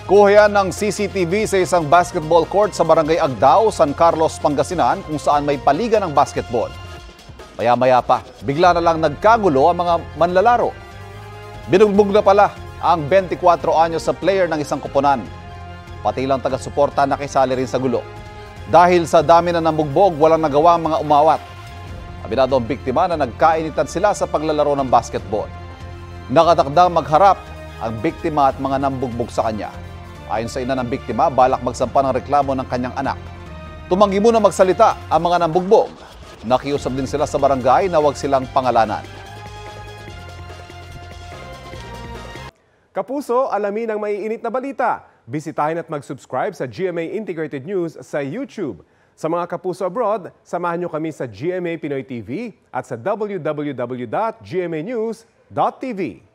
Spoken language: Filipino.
Kuha yan ng CCTV sa isang basketball court sa Barangay Agdao, San Carlos, Pangasinan kung saan may paligan ng basketball. Maya-maya pa, bigla na lang nagkagulo ang mga manlalaro. Binugbog na pala ang 24 anyos sa player ng isang koponan. Pati lang taga-suporta nakisali rin sa gulo. Dahil sa dami na nambugbog, walang nagawa ang mga umawat. Aminado ang biktima na nagkainitan sila sa paglalaro ng basketball. Nakatakdang magharap ang biktima at mga nambugbog sa kanya. Ayon sa ina ng biktima, balak magsampa ng reklamo ng kanyang anak. Tumanggi muna magsalita ang mga nambugbog. Nakiusap din sila sa barangay na huwag silang pangalanan. Kapuso, alamin ang maiinit na balita. Bisitahin at mag-subscribe sa GMA Integrated News sa YouTube. Sa mga kapuso abroad, samahan nyo kami sa GMA Pinoy TV at sa www.gmanews.tv.